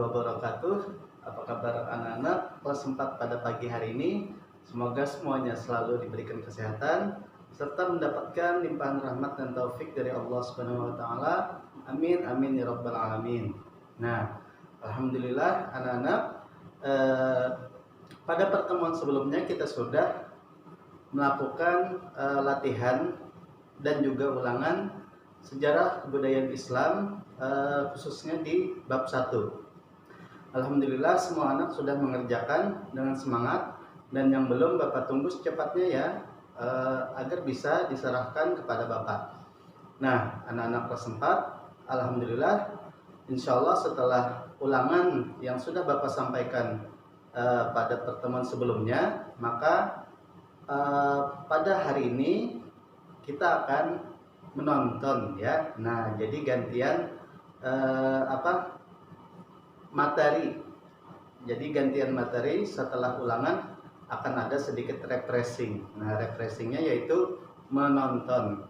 wabarakatuh. Apa kabar anak-anak kelas 4 pada pagi hari ini? Semoga semuanya selalu diberikan kesehatan serta mendapatkan limpahan rahmat dan taufik dari Allah Subhanahu wa taala. Amin amin ya rabbal alamin. Nah, alhamdulillah anak-anak, pada pertemuan sebelumnya kita sudah melakukan latihan dan juga ulangan sejarah kebudayaan Islam, khususnya di bab 1. Alhamdulillah semua anak sudah mengerjakan dengan semangat, dan yang belum Bapak tunggu secepatnya ya, agar bisa diserahkan kepada Bapak. Nah, anak-anak kelas 4, alhamdulillah insya Allah setelah ulangan yang sudah Bapak sampaikan pada pertemuan sebelumnya, maka pada hari ini kita akan menonton ya. Nah, jadi gantian materi. Jadi gantian materi setelah ulangan akan ada sedikit refreshing. Nah, refreshingnya yaitu menonton.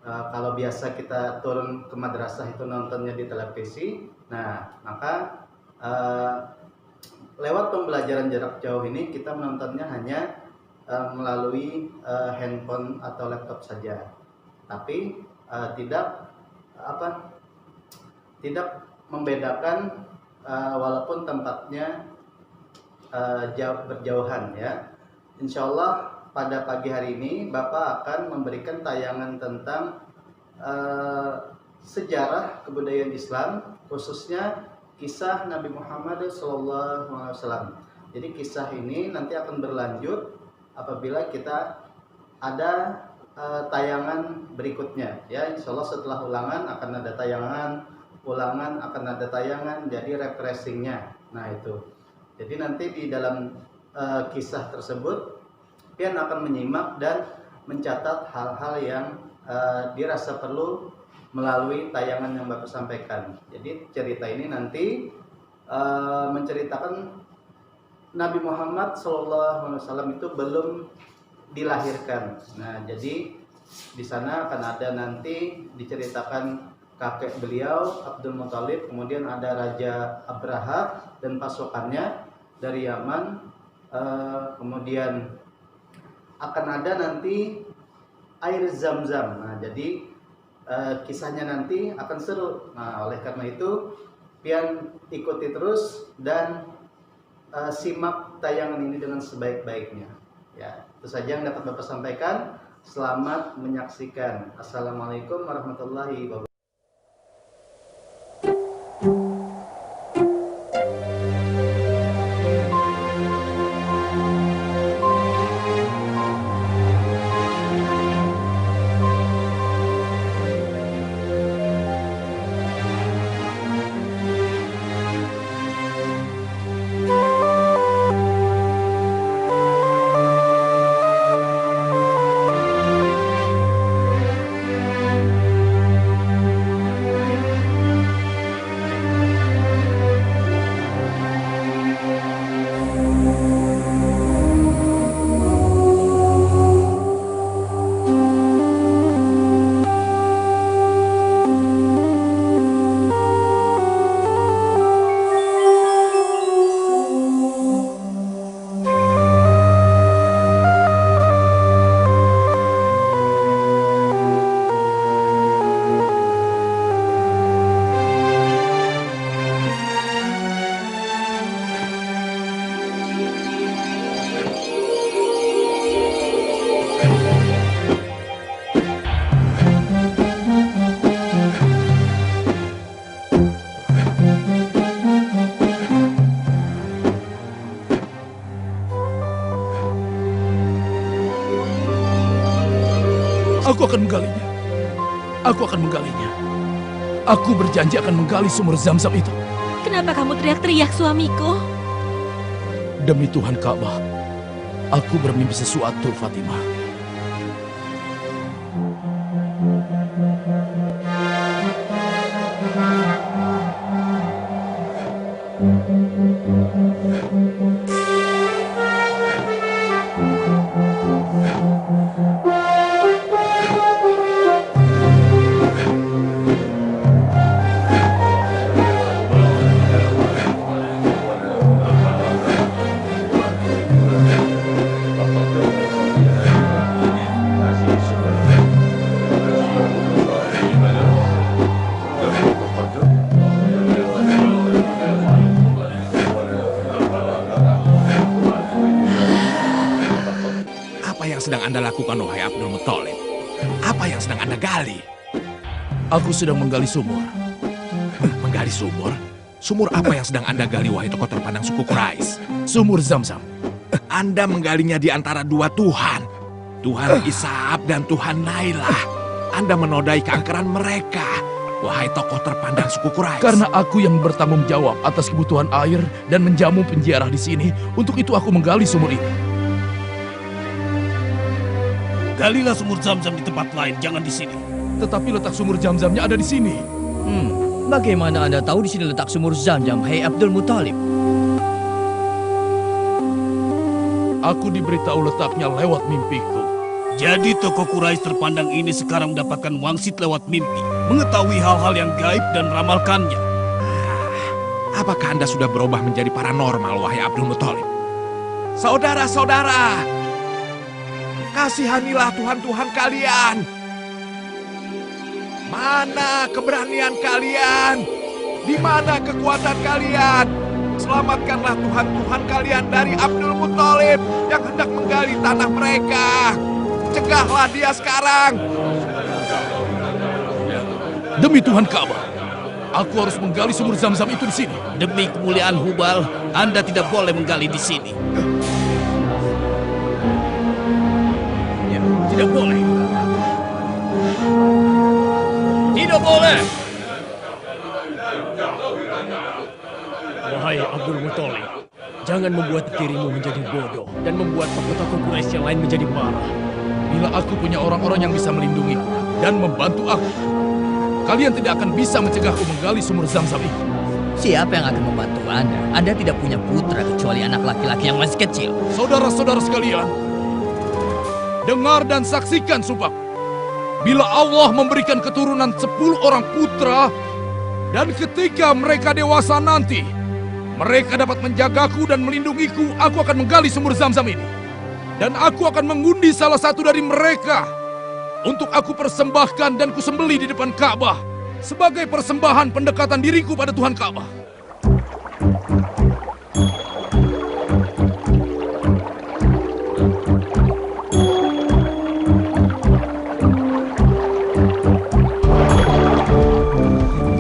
Kalau biasa kita turun ke madrasah itu nontonnya di televisi. Nah, maka lewat pembelajaran jarak jauh ini kita menontonnya hanya melalui handphone atau laptop saja. Tapi tidak membedakan walaupun tempatnya berjauhan ya. Insya Allah pada pagi hari ini Bapak akan memberikan tayangan tentang sejarah kebudayaan Islam, khususnya kisah Nabi Muhammad SAW. Jadi kisah ini nanti akan berlanjut apabila kita ada tayangan berikutnya ya. Insya Allah setelah ulangan akan ada tayangan, ulangan akan ada tayangan, jadi refreshingnya. Nah itu, jadi nanti di dalam kisah tersebut pian akan menyimak dan mencatat hal-hal yang dirasa perlu melalui tayangan yang Bapak sampaikan. Jadi cerita ini nanti menceritakan Nabi Muhammad SAW itu belum dilahirkan. Nah, jadi di sana akan ada nanti diceritakan kakek beliau Abdul Muthalib, kemudian ada Raja Abraha dan pasukannya dari Yaman, kemudian akan ada nanti air Zam-Zam. Nah, jadi kisahnya nanti akan seru. Nah, oleh karena itu pian ikuti terus dan simak tayangan ini dengan sebaik-baiknya. Ya, itu saja yang dapat Bapak sampaikan. Selamat menyaksikan. Assalamualaikum warahmatullahi wabarakatuh. Aku akan menggalinya. Aku akan menggalinya. Aku berjanji akan menggali sumur Zam-Zam itu. Kenapa kamu teriak-teriak, suamiku? Demi Tuhan Ka'bah, aku bermimpi sesuatu, Fatimah. yang sedang Anda lakukan, wahai Abdul Muthalib? Apa yang sedang Anda gali? Aku sedang menggali sumur. Menggali sumur? Sumur apa yang sedang Anda gali, wahai tokoh terpandang suku Quraisy? Sumur Zam-Zam. Anda menggalinya di antara dua Tuhan. Tuhan Ishaq dan Tuhan Nailah. Anda menodai keangkeran mereka, wahai tokoh terpandang suku Quraisy. Karena aku yang bertanggung jawab atas kebutuhan air dan menjamu penjara di sini, untuk itu aku menggali sumur ini. Galilah sumur Zam-Zam di tempat lain, jangan di sini. Tetapi letak sumur Zam-Zamnya ada di sini. Bagaimana Anda tahu di sini letak sumur Zam-Zam, hai Abdul Muthalib? Aku diberitahu letaknya lewat mimpiku. Jadi tokoh Quraisy terpandang ini sekarang mendapatkan wangsit lewat mimpi, mengetahui hal-hal yang gaib dan meramalkannya. Apakah Anda sudah berubah menjadi paranormal, wahai Abdul Muthalib? Saudara-saudara, kasihanilah Tuhan-Tuhan kalian. Mana keberanian kalian? Di mana kekuatan kalian? Selamatkanlah Tuhan-Tuhan kalian dari Abdul Muthalib yang hendak menggali tanah mereka. Cegahlah dia sekarang. Demi Tuhan Ka'bah, aku harus menggali sumur Zam-Zam itu di sini. Demi kemuliaan Hubal, Anda tidak boleh menggali di sini. Ya, tidak boleh. Tidak boleh. Wahai Abdul Muthalib, jangan membuat dirimu menjadi bodoh dan membuat tokoh-tokoh Quraisy yang lain menjadi marah. Bila aku punya orang-orang yang bisa melindungiku dan membantu aku, kalian tidak akan bisa mencegahku menggali sumur Zam-Zam itu. Siapa yang akan membantu Anda? Anda tidak punya putra kecuali anak laki-laki yang masih kecil. Saudara-saudara sekalian, dengar dan saksikan sumpah. Bila Allah memberikan keturunan 10 orang putra, dan ketika mereka dewasa nanti, mereka dapat menjagaku dan melindungiku, aku akan menggali sumur Zam-Zam ini. Dan aku akan mengundi salah satu dari mereka untuk aku persembahkan dan kusembelih di depan Ka'bah sebagai persembahan pendekatan diriku pada Tuhan Ka'bah.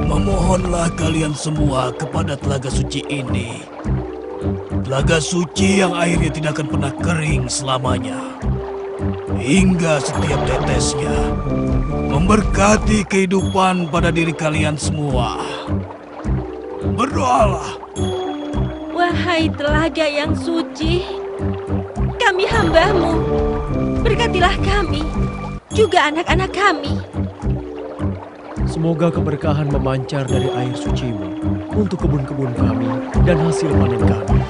Memohonlah kalian semua kepada telaga suci ini. Telaga suci yang airnya tidak akan pernah kering selamanya. Hingga setiap tetesnya memberkati kehidupan pada diri kalian semua. Berdoalah. Wahai telaga yang suci, kami hamba-Mu. Berkatilah kami, juga anak-anak kami. Semoga keberkahan memancar dari air suci-Mu untuk kebun-kebun kami dan hasil panen kami.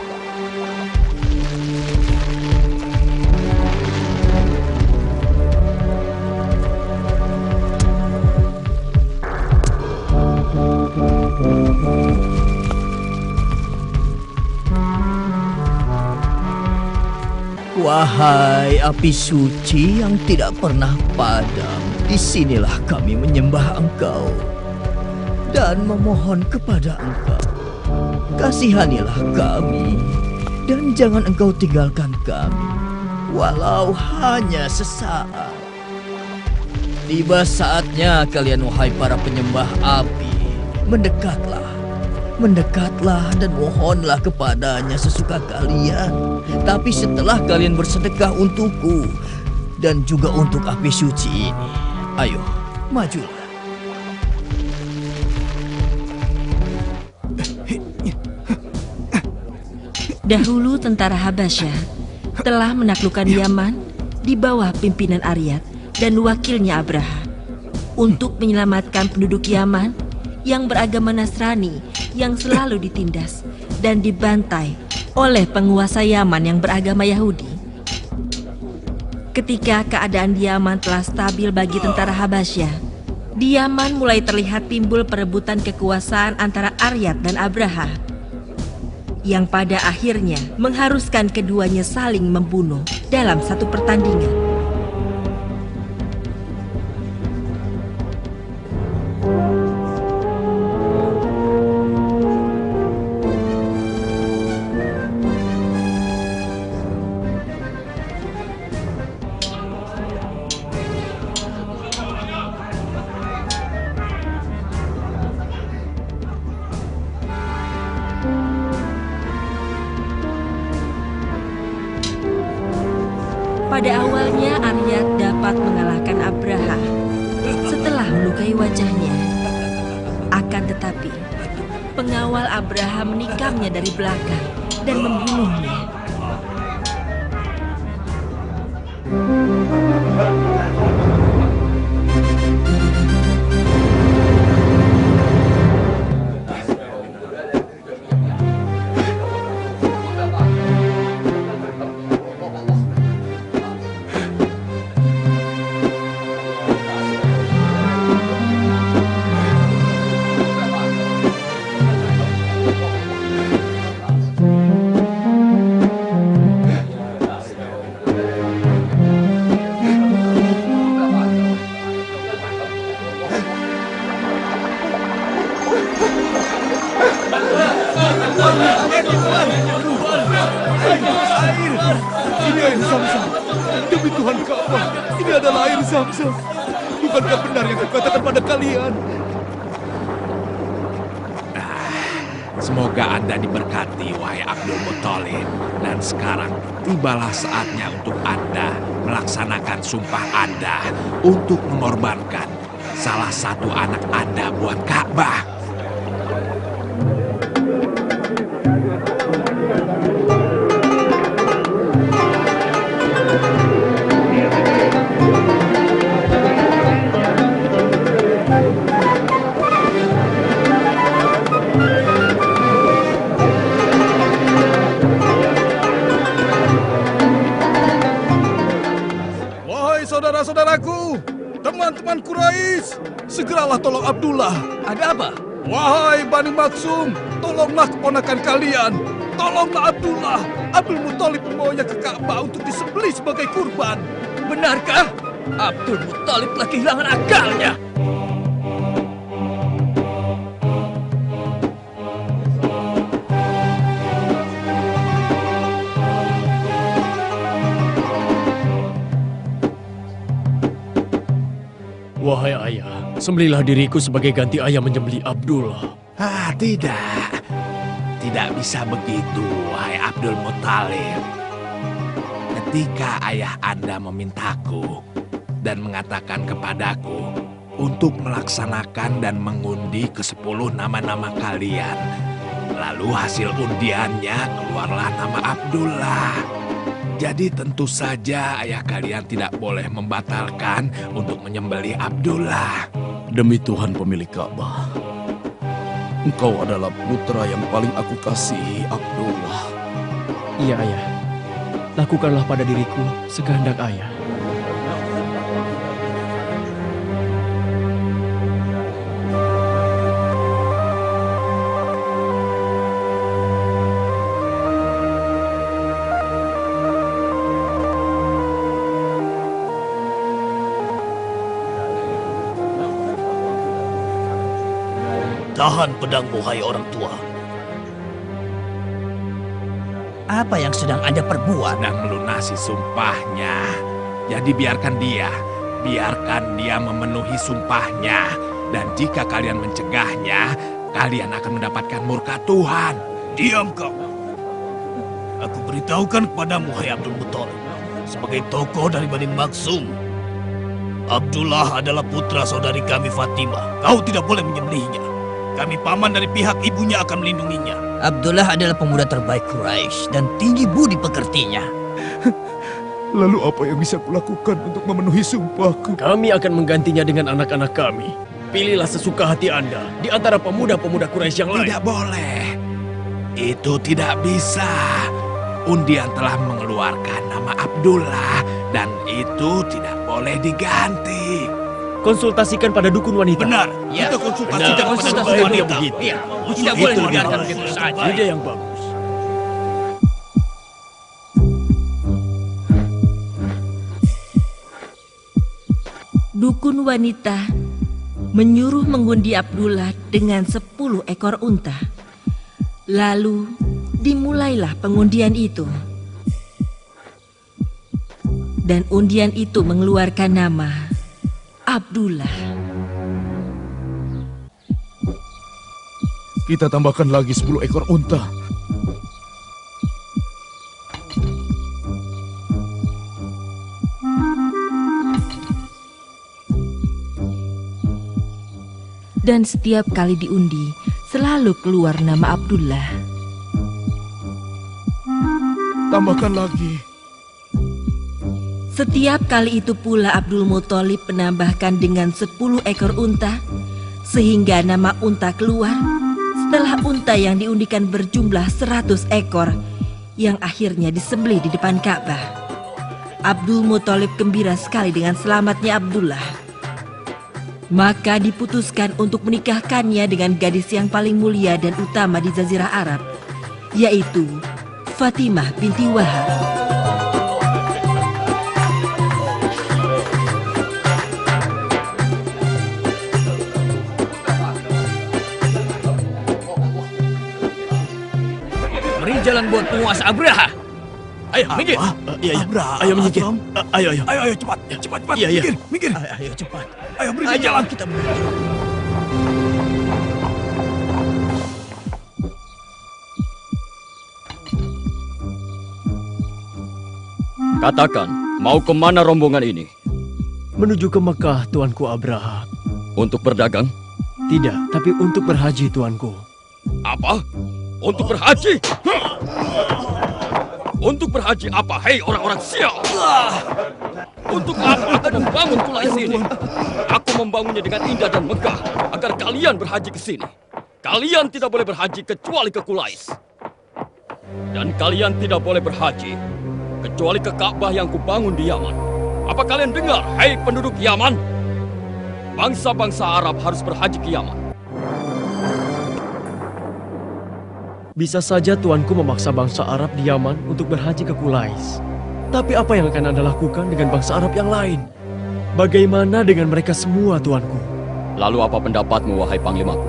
Wahai api suci yang tidak pernah padam, disinilah kami menyembah Engkau dan memohon kepada Engkau. Kasihanilah kami dan jangan Engkau tinggalkan kami, walau hanya sesaat. Tiba saatnya kalian, wahai para penyembah api, mendekatlah dan mohonlah kepadanya sesuka kalian. Tapi setelah kalian bersedekah untukku dan juga untuk api suci ini, ayo, majulah. Dahulu tentara Habasyah telah menaklukkan Yaman di bawah pimpinan Aryad dan wakilnya Abraha untuk menyelamatkan penduduk Yaman yang beragama Nasrani yang selalu ditindas dan dibantai oleh penguasa Yaman yang beragama Yahudi. Ketika keadaan di Yaman telah stabil bagi tentara Habasyah, di Yaman mulai terlihat timbul perebutan kekuasaan antara Aryad dan Abraha, yang pada akhirnya mengharuskan keduanya saling membunuh dalam satu pertandingan. Pada awalnya Aryat dapat mengalahkan Abraha setelah melukai wajahnya. Akan tetapi, pengawal Abraha menikamnya dari belakang dan membunuhnya. Ini air Zam-Zam. Demi Tuhan Ka'bah, ini adalah air Zam-Zam. Bukankah benar yang kukatakan pada kalian? Semoga Anda diberkati, wahai Abdul Muthalib. Dan sekarang tibalah saatnya untuk Anda melaksanakan sumpah Anda untuk mengorbankan salah satu anak Anda buat Ka'bah. Saudara-saudaraku, teman-teman Quraisy, segeralah tolong Abdullah. Ada apa? Wahai Bani Maksum, tolonglah keponakan kalian. Tolonglah Abdullah. Abdul Muthalib membawanya ke Ka'bah untuk disembelih sebagai kurban. Benarkah? Abdul Muthalib telah kehilangan akalnya. Wahai ayah, sembelihlah diriku sebagai ganti ayah menyembelih Abdullah. Tidak. Tidak bisa begitu, wahai Abdul Muthalib. Ketika ayah Anda memintaku dan mengatakan kepadaku untuk melaksanakan dan mengundi ke-10 nama-nama kalian, lalu hasil undiannya keluarlah nama Abdullah. Jadi tentu saja ayah kalian tidak boleh membatalkan untuk menyembelih Abdullah. Demi Tuhan pemilik Ka'bah, engkau adalah putra yang paling aku kasihi, Abdullah. Iya ayah, lakukanlah pada diriku sekehendak ayah. Tahan pedangmu, hai orang tua. Apa yang sedang Anda perbuat? Dan melunasi sumpahnya. Jadi biarkan dia memenuhi sumpahnya. Dan jika kalian mencegahnya, kalian akan mendapatkan murka Tuhan. Diam kau. Aku beritahukan kepadamu, hai Abdul Muthalib. Sebagai tokoh dari Bani Maksum, Abdullah adalah putra saudari kami Fatimah. Kau tidak boleh menyembelihnya. Kami paman dari pihak ibunya akan melindunginya. Abdullah adalah pemuda terbaik Quraisy dan tinggi budi pekertinya. Lalu apa yang bisa kulakukan untuk memenuhi sumpahku? Kami akan menggantinya dengan anak-anak kami. Pilihlah sesuka hati Anda di antara pemuda-pemuda Quraisy yang lain. Tidak boleh. Itu tidak bisa. Undian telah mengeluarkan nama Abdullah dan itu tidak boleh diganti. Konsultasikan pada dukun wanita. Benar. Ya. Kita konsultasikan Benar. kepada dukun Sebaiknya wanita. begitu. Iya, tidak boleh Itu dibiarkan lebih begitu bagus. saja. Ide yang bagus. Dukun wanita menyuruh mengundi Abdullah dengan 10 ekor unta. Lalu dimulailah pengundian itu. Dan undian itu mengeluarkan nama Abdullah. Kita tambahkan lagi 10 ekor unta. Dan setiap kali diundi, selalu keluar nama Abdullah. Tambahkan lagi. Setiap kali itu pula Abdul Muthalib menambahkan dengan 10 ekor unta, sehingga nama unta keluar setelah unta yang diundikan berjumlah 100 ekor yang akhirnya disembelih di depan Ka'bah. Abdul Muthalib gembira sekali dengan selamatnya Abdullah. Maka diputuskan untuk menikahkannya dengan gadis yang paling mulia dan utama di Jazirah Arab, yaitu Fatimah binti Wahab. Beri jalan buat penguasa Abraha. Ayo, minggir. Iya. Ayo minggir. Ayo cepat. Cepat. Iya. Minggir. Ayo cepat. Ayo beri jalan. Kita menuju. Katakan, mau kemana rombongan ini? Menuju ke Mekah, Tuanku Abraha. Untuk berdagang? Tidak, tapi untuk berhaji, Tuanku. Apa? Untuk berhaji? Untuk berhaji apa, hei orang-orang sial? Untuk apa Anda membangun Qulais ini? Aku membangunnya dengan indah dan megah agar kalian berhaji ke sini. Kalian tidak boleh berhaji kecuali ke Qulais. Dan kalian tidak boleh berhaji kecuali ke Ka'bah yang kubangun di Yaman. Apa kalian dengar, hei penduduk Yaman? Bangsa-bangsa Arab harus berhaji ke Yaman. Bisa saja Tuanku memaksa bangsa Arab di Yaman untuk berhaji ke Qulais. Tapi apa yang akan Anda lakukan dengan bangsa Arab yang lain? Bagaimana dengan mereka semua, Tuanku? Lalu apa pendapatmu, wahai panglimaku?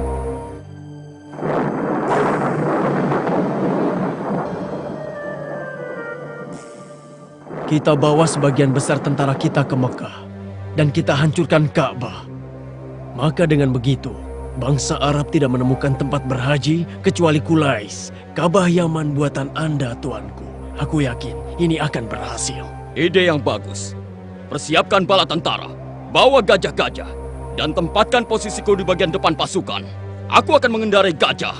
Kita bawa sebagian besar tentara kita ke Mekah dan kita hancurkan Ka'bah. Maka dengan begitu, bangsa Arab tidak menemukan tempat berhaji kecuali Qulais, Ka'bah Yaman buatan Anda, Tuanku. Aku yakin ini akan berhasil. Ide yang bagus. Persiapkan bala tentara, bawa gajah-gajah, dan tempatkan posisiku di bagian depan pasukan. Aku akan mengendarai gajah.